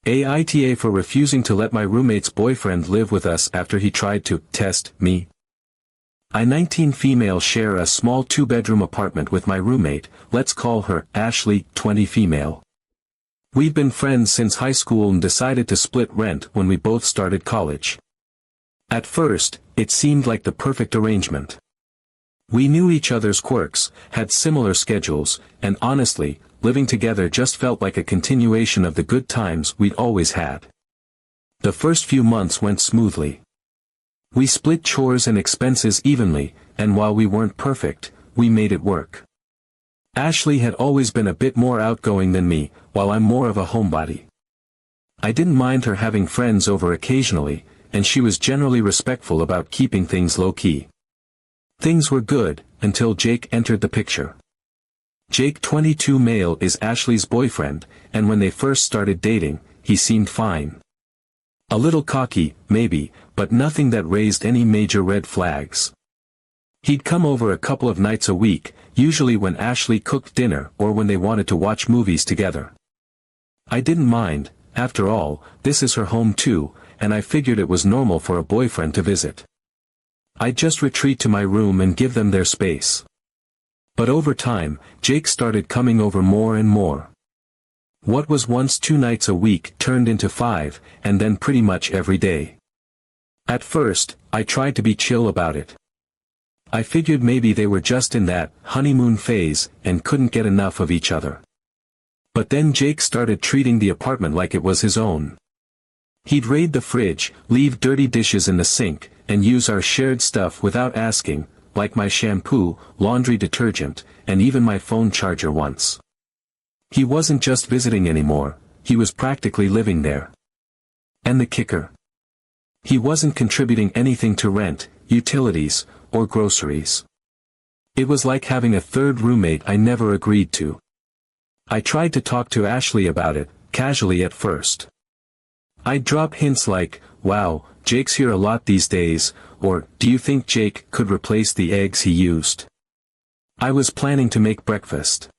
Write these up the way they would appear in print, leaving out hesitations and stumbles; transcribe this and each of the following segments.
AITA for refusing to let my roommate's boyfriend live with us after he tried to test me. I 19 female share a small 2-bedroom apartment with my roommate, let's call her Ashley, 20 female. We've been friends since high school and decided to split rent when we both started college. At first, it seemed like the perfect arrangement. We knew each other's quirks, had similar schedules, and honestly, living together just felt like a continuation of the good times we'd always had. The first few months went smoothly. We split chores and expenses evenly, and while we weren't perfect, we made it work. Ashley had always been a bit more outgoing than me, while I'm more of a homebody. I didn't mind her having friends over occasionally, and she was generally respectful about keeping things low-key. Things were good, until Jake entered the picture. Jake, 22 male, is Ashley's boyfriend, and when they first started dating, he seemed fine. A little cocky, maybe, but nothing that raised any major red flags. He'd come over a couple of nights a week, usually when Ashley cooked dinner or when they wanted to watch movies together. I didn't mind, after all, this is her home too, and I figured it was normal for a boyfriend to visit. I'd just retreat to my room and give them their space. But over time, Jake started coming over more and more. What was once 2 nights a week turned into 5, and then pretty much every day. At first, I tried to be chill about it. I figured maybe they were just in that honeymoon phase and couldn't get enough of each other. But then Jake started treating the apartment like it was his own. He'd raid the fridge, leave dirty dishes in the sink, and use our shared stuff without asking, like my shampoo, laundry detergent, and even my phone charger once. He wasn't just visiting anymore, he was practically living there. And the kicker? He wasn't contributing anything to rent, utilities, or groceries. It was like having a third roommate I never agreed to. I tried to talk to Ashley about it, casually at first. I'd drop hints like, wow, Jake's here a lot these days, or, do you think Jake could replace the eggs he used? I was planning to make breakfast.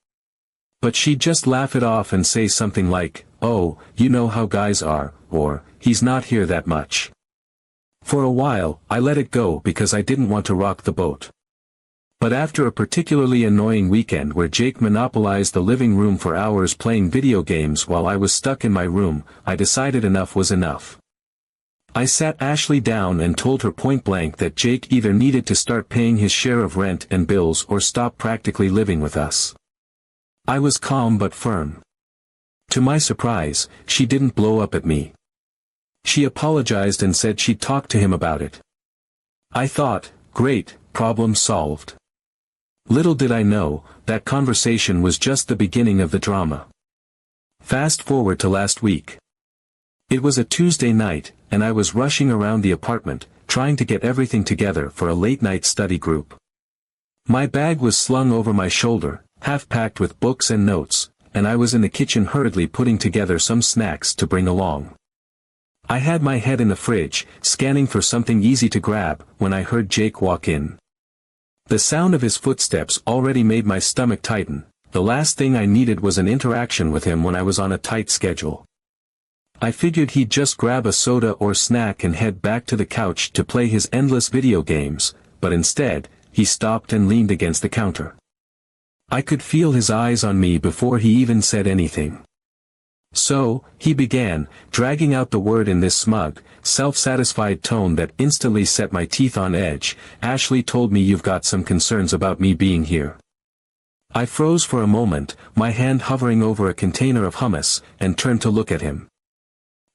But she'd just laugh it off and say something like, oh, you know how guys are, or, he's not here that much. For a while, I let it go because I didn't want to rock the boat. But after a particularly annoying weekend where Jake monopolized the living room for hours playing video games while I was stuck in my room, I decided enough was enough. I sat Ashley down and told her point blank that Jake either needed to start paying his share of rent and bills or stop practically living with us. I was calm but firm. To my surprise, she didn't blow up at me. She apologized and said she'd talk to him about it. I thought, great, problem solved. Little did I know, that conversation was just the beginning of the drama. Fast forward to last week. It was a Tuesday night, and I was rushing around the apartment, trying to get everything together for a late-night study group. My bag was slung over my shoulder, half-packed with books and notes, and I was in the kitchen hurriedly putting together some snacks to bring along. I had my head in the fridge, scanning for something easy to grab, when I heard Jake walk in. The sound of his footsteps already made my stomach tighten. The last thing I needed was an interaction with him when I was on a tight schedule. I figured he'd just grab a soda or snack and head back to the couch to play his endless video games, but instead, he stopped and leaned against the counter. I could feel his eyes on me before he even said anything. So, he began, dragging out the word in this smug, self-satisfied tone that instantly set my teeth on edge. Ashley told me you've got some concerns about me being here. I froze for a moment, my hand hovering over a container of hummus, and turned to look at him.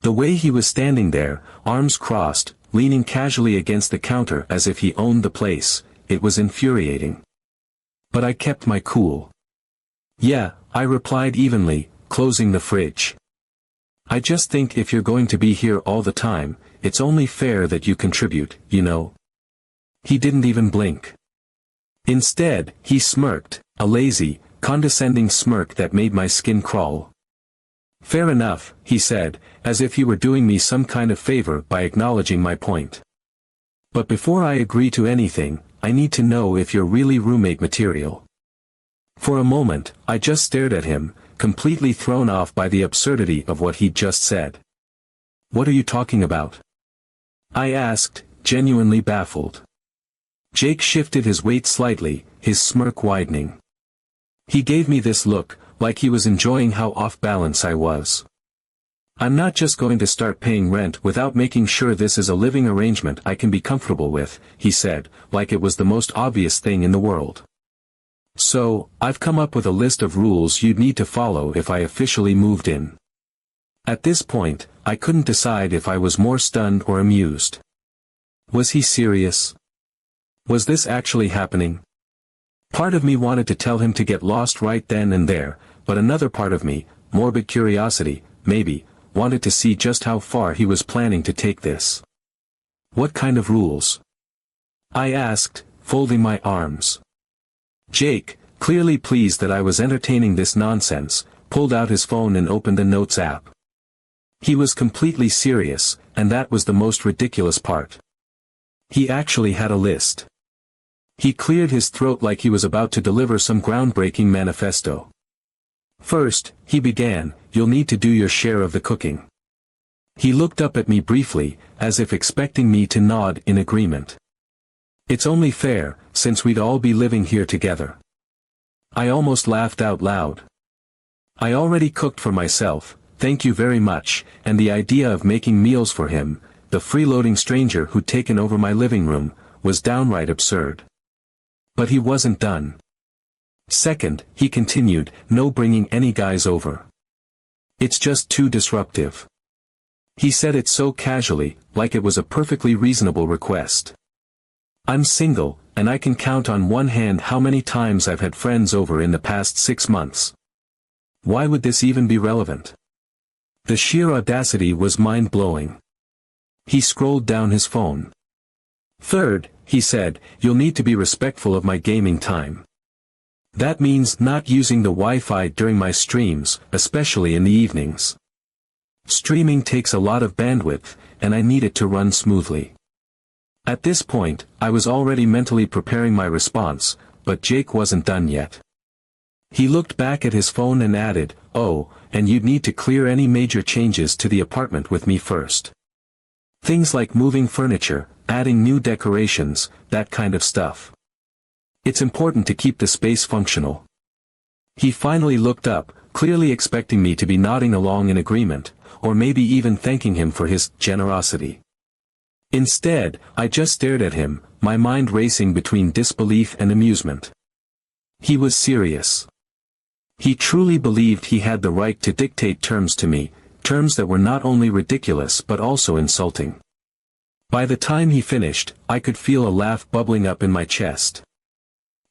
The way he was standing there, arms crossed, leaning casually against the counter as if he owned the place, it was infuriating. But I kept my cool. Yeah, I replied evenly, closing the fridge. I just think if you're going to be here all the time, it's only fair that you contribute, you know. He didn't even blink. Instead, he smirked, a lazy, condescending smirk that made my skin crawl. Fair enough, he said, as if he were doing me some kind of favor by acknowledging my point. But before I agree to anything, I need to know if you're really roommate material. For a moment, I just stared at him, completely thrown off by the absurdity of what he'd just said. "What are you talking about?" I asked, genuinely baffled. Jake shifted his weight slightly, his smirk widening. He gave me this look, like he was enjoying how off balance I was. "I'm not just going to start paying rent without making sure this is a living arrangement I can be comfortable with," he said, like it was the most obvious thing in the world. "So, I've come up with a list of rules you'd need to follow if I officially moved in." At this point, I couldn't decide if I was more stunned or amused. Was he serious? Was this actually happening? Part of me wanted to tell him to get lost right then and there, but another part of me, morbid curiosity, maybe, wanted to see just how far he was planning to take this. "What kind of rules?" I asked, folding my arms. Jake, clearly pleased that I was entertaining this nonsense, pulled out his phone and opened the Notes app. He was completely serious, and that was the most ridiculous part. He actually had a list. He cleared his throat like he was about to deliver some groundbreaking manifesto. First, he began, "You'll need to do your share of the cooking." He looked up at me briefly, as if expecting me to nod in agreement. "It's only fair, since we'd all be living here together." I almost laughed out loud. I already cooked for myself, thank you very much, and the idea of making meals for him, the freeloading stranger who'd taken over my living room, was downright absurd. But he wasn't done. "Second," he continued, "no bringing any guys over. It's just too disruptive." He said it so casually, like it was a perfectly reasonable request. I'm single, and I can count on one hand how many times I've had friends over in the past 6 months. Why would this even be relevant? The sheer audacity was mind-blowing. He scrolled down his phone. "Third," he said, "you'll need to be respectful of my gaming time. That means not using the Wi-Fi during my streams, especially in the evenings. Streaming takes a lot of bandwidth, and I need it to run smoothly." At this point, I was already mentally preparing my response, but Jake wasn't done yet. He looked back at his phone and added, "Oh, and you'd need to clear any major changes to the apartment with me first. Things like moving furniture, adding new decorations, that kind of stuff. It's important to keep the space functional." He finally looked up, clearly expecting me to be nodding along in agreement, or maybe even thanking him for his generosity. Instead, I just stared at him, my mind racing between disbelief and amusement. He was serious. He truly believed he had the right to dictate terms to me, terms that were not only ridiculous but also insulting. By the time he finished, I could feel a laugh bubbling up in my chest.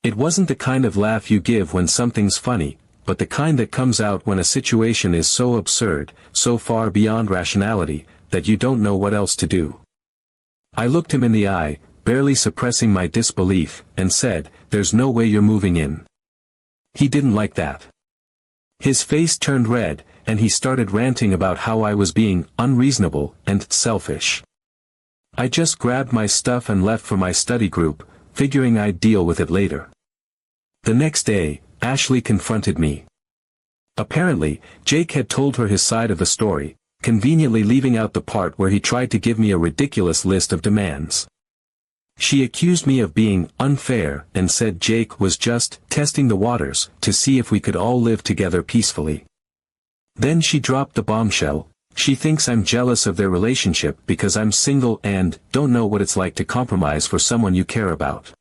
It wasn't the kind of laugh you give when something's funny, but the kind that comes out when a situation is so absurd, so far beyond rationality, that you don't know what else to do. I looked him in the eye, barely suppressing my disbelief, and said, "There's no way you're moving in." He didn't like that. His face turned red, and he started ranting about how I was being unreasonable and selfish. I just grabbed my stuff and left for my study group, figuring I'd deal with it later. The next day, Ashley confronted me. Apparently, Jake had told her his side of the story, conveniently leaving out the part where he tried to give me a ridiculous list of demands. She accused me of being unfair and said Jake was just testing the waters to see if we could all live together peacefully. Then she dropped the bombshell: she thinks I'm jealous of their relationship because I'm single and don't know what it's like to compromise for someone you care about.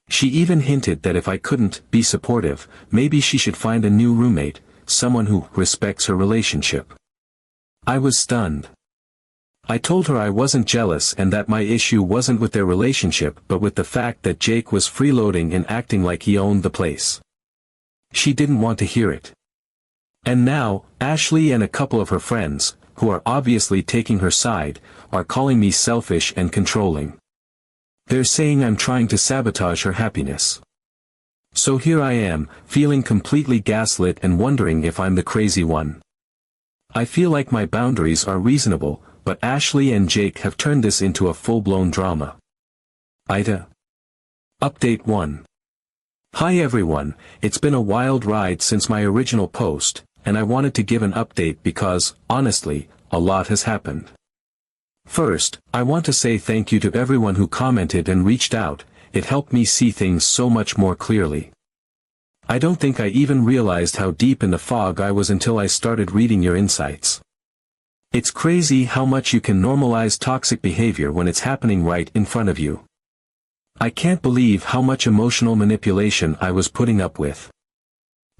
She even hinted that if I couldn't be supportive, maybe she should find a new roommate, someone who respects her relationship. I was stunned. I told her I wasn't jealous and that my issue wasn't with their relationship but with the fact that Jake was freeloading and acting like he owned the place. She didn't want to hear it. And now, Ashley and a couple of her friends, who are obviously taking her side, are calling me selfish and controlling. They're saying I'm trying to sabotage her happiness. So here I am, feeling completely gaslit and wondering if I'm the crazy one. I feel like my boundaries are reasonable, but Ashley and Jake have turned this into a full-blown drama. AITA. Update 1. Hi everyone, it's been a wild ride since my original post, and I wanted to give an update because, honestly, a lot has happened. First, I want to say thank you to everyone who commented and reached out. It helped me see things so much more clearly. I don't think I even realized how deep in the fog I was until I started reading your insights. It's crazy how much you can normalize toxic behavior when it's happening right in front of you. I can't believe how much emotional manipulation I was putting up with.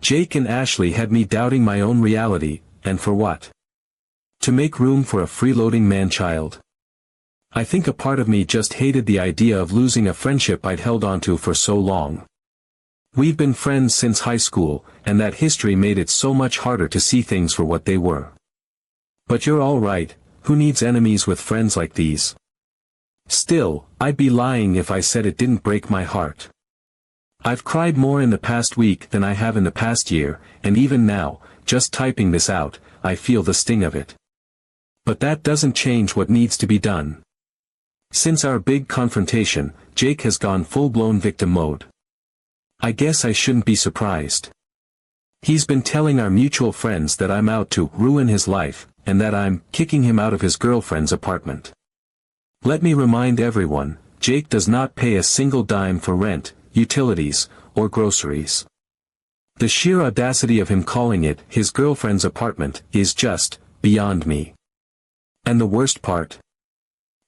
Jake and Ashley had me doubting my own reality, and for what? To make room for a freeloading man-child. I think a part of me just hated the idea of losing a friendship I'd held onto for so long. We've been friends since high school, and that history made it so much harder to see things for what they were. But you're all right, who needs enemies with friends like these? Still, I'd be lying if I said it didn't break my heart. I've cried more in the past week than I have in the past year, and even now, just typing this out, I feel the sting of it. But that doesn't change what needs to be done. Since our big confrontation, Jake has gone full-blown victim mode. I guess I shouldn't be surprised. He's been telling our mutual friends that I'm out to ruin his life, and that I'm kicking him out of his girlfriend's apartment. Let me remind everyone, Jake does not pay a single dime for rent, utilities, or groceries. The sheer audacity of him calling it his girlfriend's apartment is just beyond me. And the worst part?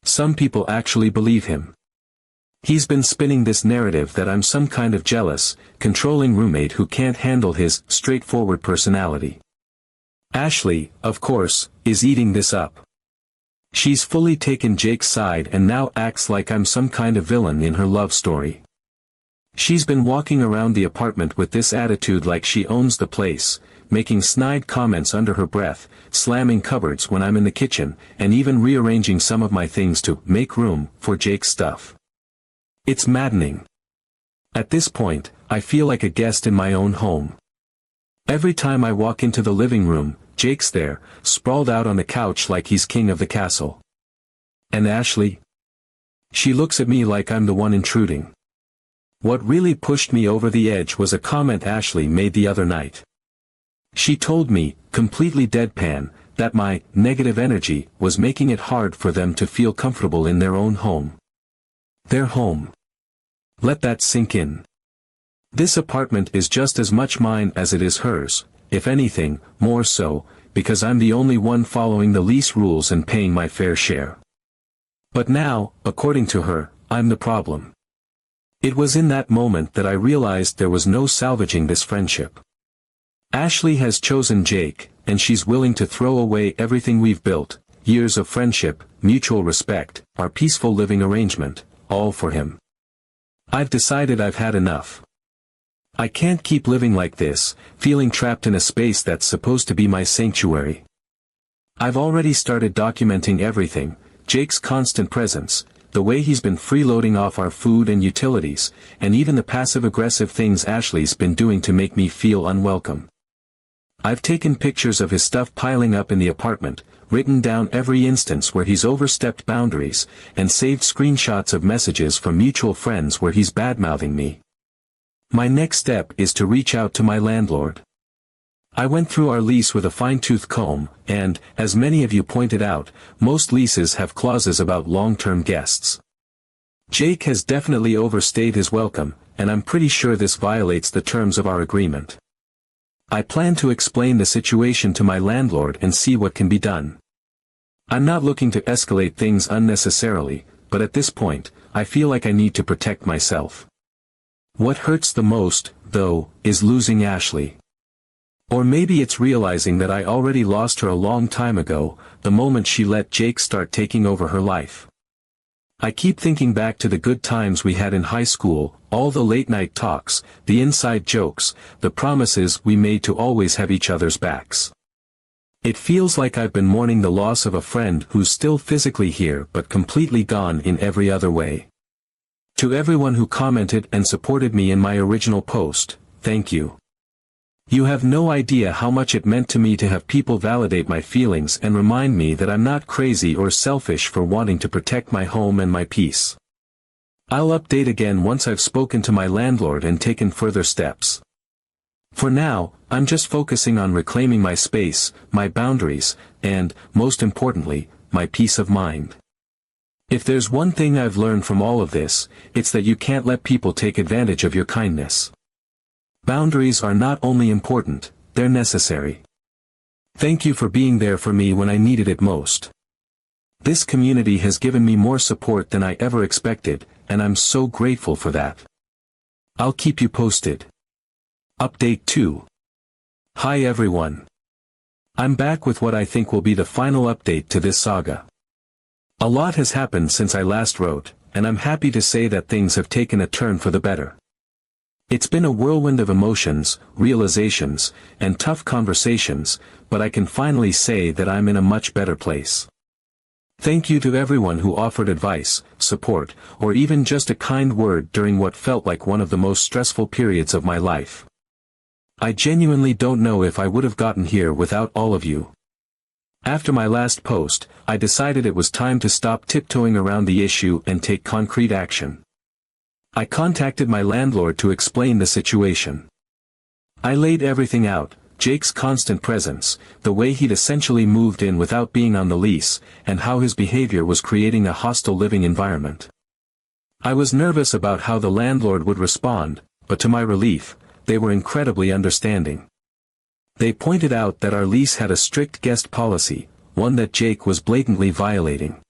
Some people actually believe him. He's been spinning this narrative that I'm some kind of jealous, controlling roommate who can't handle his straightforward personality. Ashley, of course, is eating this up. She's fully taken Jake's side and now acts like I'm some kind of villain in her love story. She's been walking around the apartment with this attitude like she owns the place, making snide comments under her breath, slamming cupboards when I'm in the kitchen, and even rearranging some of my things to make room for Jake's stuff. It's maddening. At this point, I feel like a guest in my own home. Every time I walk into the living room, Jake's there, sprawled out on the couch like he's king of the castle. And Ashley? She looks at me like I'm the one intruding. What really pushed me over the edge was a comment Ashley made the other night. She told me, completely deadpan, that my negative energy was making it hard for them to feel comfortable in their own home. Their home. Let that sink in. This apartment is just as much mine as it is hers, if anything, more so, because I'm the only one following the lease rules and paying my fair share. But now, according to her, I'm the problem. It was in that moment that I realized there was no salvaging this friendship. Ashley has chosen Jake, and she's willing to throw away everything we've built, years of friendship, mutual respect, our peaceful living arrangement, all for him. I've decided I've had enough. I can't keep living like this, feeling trapped in a space that's supposed to be my sanctuary. I've already started documenting everything, Jake's constant presence, the way he's been freeloading off our food and utilities, and even the passive-aggressive things Ashley's been doing to make me feel unwelcome. I've taken pictures of his stuff piling up in the apartment, written down every instance where he's overstepped boundaries, and saved screenshots of messages from mutual friends where he's badmouthing me. My next step is to reach out to my landlord. I went through our lease with a fine-tooth comb, and, as many of you pointed out, most leases have clauses about long-term guests. Jake has definitely overstayed his welcome, and I'm pretty sure this violates the terms of our agreement. I plan to explain the situation to my landlord and see what can be done. I'm not looking to escalate things unnecessarily, but at this point, I feel like I need to protect myself. What hurts the most, though, is losing Ashley. Or maybe it's realizing that I already lost her a long time ago, the moment she let Jake start taking over her life. I keep thinking back to the good times we had in high school, all the late-night talks, the inside jokes, the promises we made to always have each other's backs. It feels like I've been mourning the loss of a friend who's still physically here but completely gone in every other way. To everyone who commented and supported me in my original post, thank you. You have no idea how much it meant to me to have people validate my feelings and remind me that I'm not crazy or selfish for wanting to protect my home and my peace. I'll update again once I've spoken to my landlord and taken further steps. For now, I'm just focusing on reclaiming my space, my boundaries, and, most importantly, my peace of mind. If there's one thing I've learned from all of this, it's that you can't let people take advantage of your kindness. Boundaries are not only important, they're necessary. Thank you for being there for me when I needed it most. This community has given me more support than I ever expected, and I'm so grateful for that. I'll keep you posted. Update 2. Hi everyone. I'm back with what I think will be the final update to this saga. A lot has happened since I last wrote, and I'm happy to say that things have taken a turn for the better. It's been a whirlwind of emotions, realizations, and tough conversations, but I can finally say that I'm in a much better place. Thank you to everyone who offered advice, support, or even just a kind word during what felt like one of the most stressful periods of my life. I genuinely don't know if I would have gotten here without all of you. After my last post, I decided it was time to stop tiptoeing around the issue and take concrete action. I contacted my landlord to explain the situation. I laid everything out: Jake's constant presence, the way he'd essentially moved in without being on the lease, and how his behavior was creating a hostile living environment. I was nervous about how the landlord would respond, but to my relief, they were incredibly understanding. They pointed out that our lease had a strict guest policy, one that Jake was blatantly violating.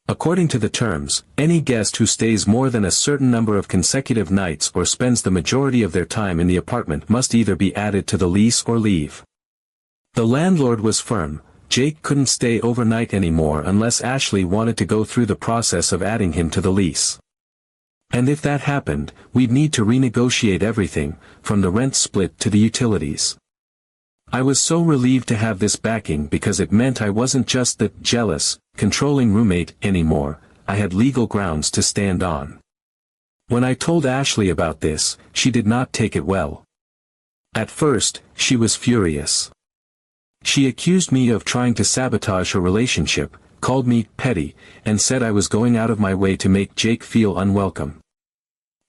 According to the terms, any guest who stays more than a certain number of consecutive nights or spends the majority of their time in the apartment must either be added to the lease or leave. The landlord was firm: Jake couldn't stay overnight anymore unless Ashley wanted to go through the process of adding him to the lease. And if that happened, we'd need to renegotiate everything, from the rent split to the utilities. I was so relieved to have this backing because it meant I wasn't just the jealous, controlling roommate anymore. I had legal grounds to stand on. When I told Ashley about this, she did not take it well. At first, she was furious. She accused me of trying to sabotage her relationship, called me petty, and said I was going out of my way to make Jake feel unwelcome.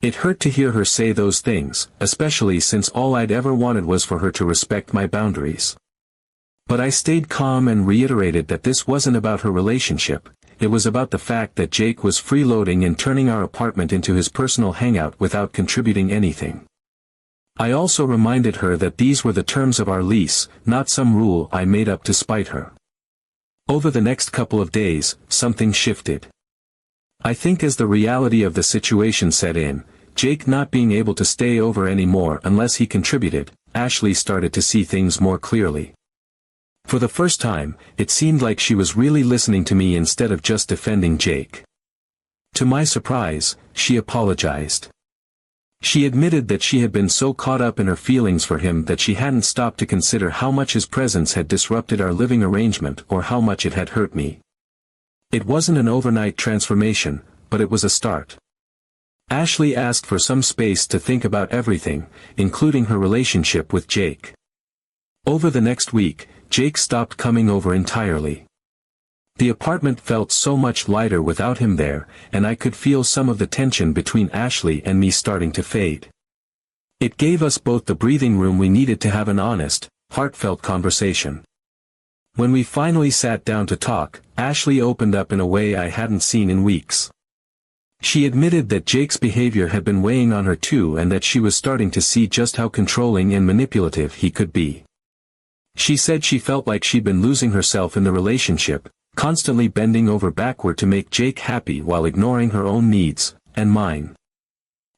It hurt to hear her say those things, especially since all I'd ever wanted was for her to respect my boundaries. But I stayed calm and reiterated that this wasn't about her relationship, it was about the fact that Jake was freeloading and turning our apartment into his personal hangout without contributing anything. I also reminded her that these were the terms of our lease, not some rule I made up to spite her. Over the next couple of days, something shifted. I think as the reality of the situation set in, Jake not being able to stay over anymore unless he contributed, Ashley started to see things more clearly. For the first time, it seemed like she was really listening to me instead of just defending Jake. To my surprise, she apologized. She admitted that she had been so caught up in her feelings for him that she hadn't stopped to consider how much his presence had disrupted our living arrangement or how much it had hurt me. It wasn't an overnight transformation, but it was a start. Ashley asked for some space to think about everything, including her relationship with Jake. Over the next week, Jake stopped coming over entirely. The apartment felt so much lighter without him there, and I could feel some of the tension between Ashley and me starting to fade. It gave us both the breathing room we needed to have an honest, heartfelt conversation. When we finally sat down to talk, Ashley opened up in a way I hadn't seen in weeks. She admitted that Jake's behavior had been weighing on her too and that she was starting to see just how controlling and manipulative he could be. She said she felt like she'd been losing herself in the relationship, constantly bending over backward to make Jake happy while ignoring her own needs, and mine.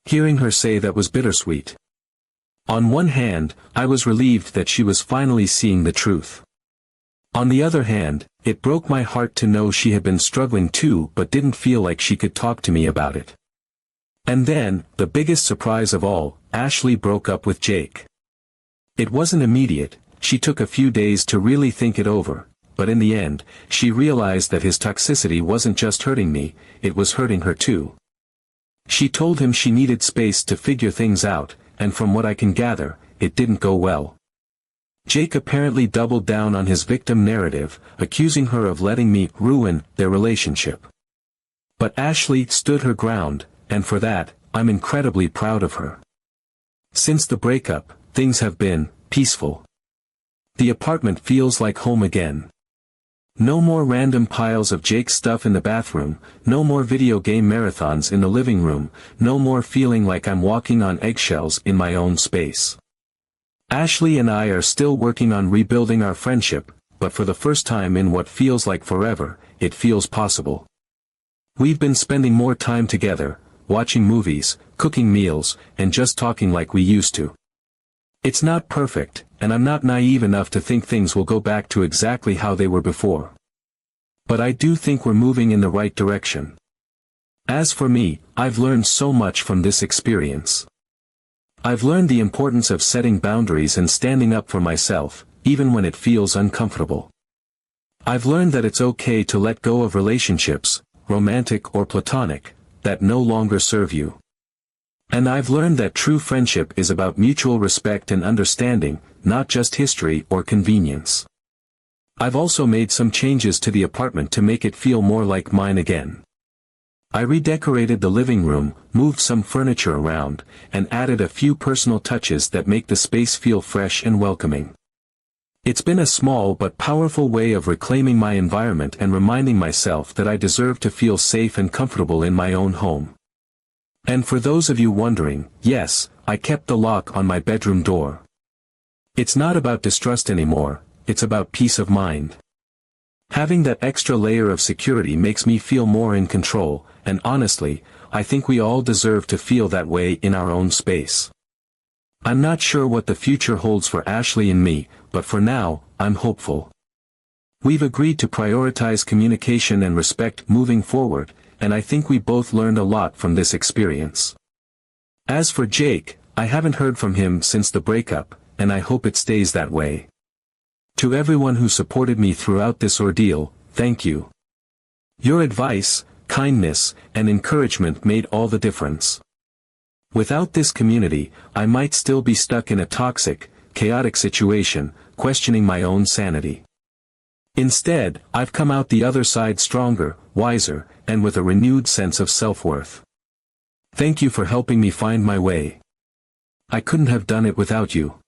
Hearing her say that was bittersweet. On one hand, I was relieved that she was finally seeing the truth. On the other hand, it broke my heart to know she had been struggling too but didn't feel like she could talk to me about it. And then, the biggest surprise of all, Ashley broke up with Jake. It wasn't immediate, she took a few days to really think it over, but in the end, she realized that his toxicity wasn't just hurting me, it was hurting her too. She told him she needed space to figure things out, and from what I can gather, it didn't go well. Jake apparently doubled down on his victim narrative, accusing her of letting me ruin their relationship. But Ashley stood her ground, and for that, I'm incredibly proud of her. Since the breakup, things have been peaceful. The apartment feels like home again. No more random piles of Jake's stuff in the bathroom, no more video game marathons in the living room, no more feeling like I'm walking on eggshells in my own space. Ashley and I are still working on rebuilding our friendship, but for the first time in what feels like forever, it feels possible. We've been spending more time together, watching movies, cooking meals, and just talking like we used to. It's not perfect, and I'm not naive enough to think things will go back to exactly how they were before. But I do think we're moving in the right direction. As for me, I've learned so much from this experience. I've learned the importance of setting boundaries and standing up for myself, even when it feels uncomfortable. I've learned that it's okay to let go of relationships, romantic or platonic, that no longer serve you. And I've learned that true friendship is about mutual respect and understanding, not just history or convenience. I've also made some changes to the apartment to make it feel more like mine again. I redecorated the living room, moved some furniture around, and added a few personal touches that make the space feel fresh and welcoming. It's been a small but powerful way of reclaiming my environment and reminding myself that I deserve to feel safe and comfortable in my own home. And for those of you wondering, yes, I kept the lock on my bedroom door. It's not about distrust anymore, it's about peace of mind. Having that extra layer of security makes me feel more in control, and honestly, I think we all deserve to feel that way in our own space. I'm not sure what the future holds for Ashley and me, but for now, I'm hopeful. We've agreed to prioritize communication and respect moving forward, and I think we both learned a lot from this experience. As for Jake, I haven't heard from him since the breakup, and I hope it stays that way. To everyone who supported me throughout this ordeal, thank you. Your advice, kindness, and encouragement made all the difference. Without this community, I might still be stuck in a toxic, chaotic situation, questioning my own sanity. Instead, I've come out the other side stronger, wiser, and with a renewed sense of self-worth. Thank you for helping me find my way. I couldn't have done it without you.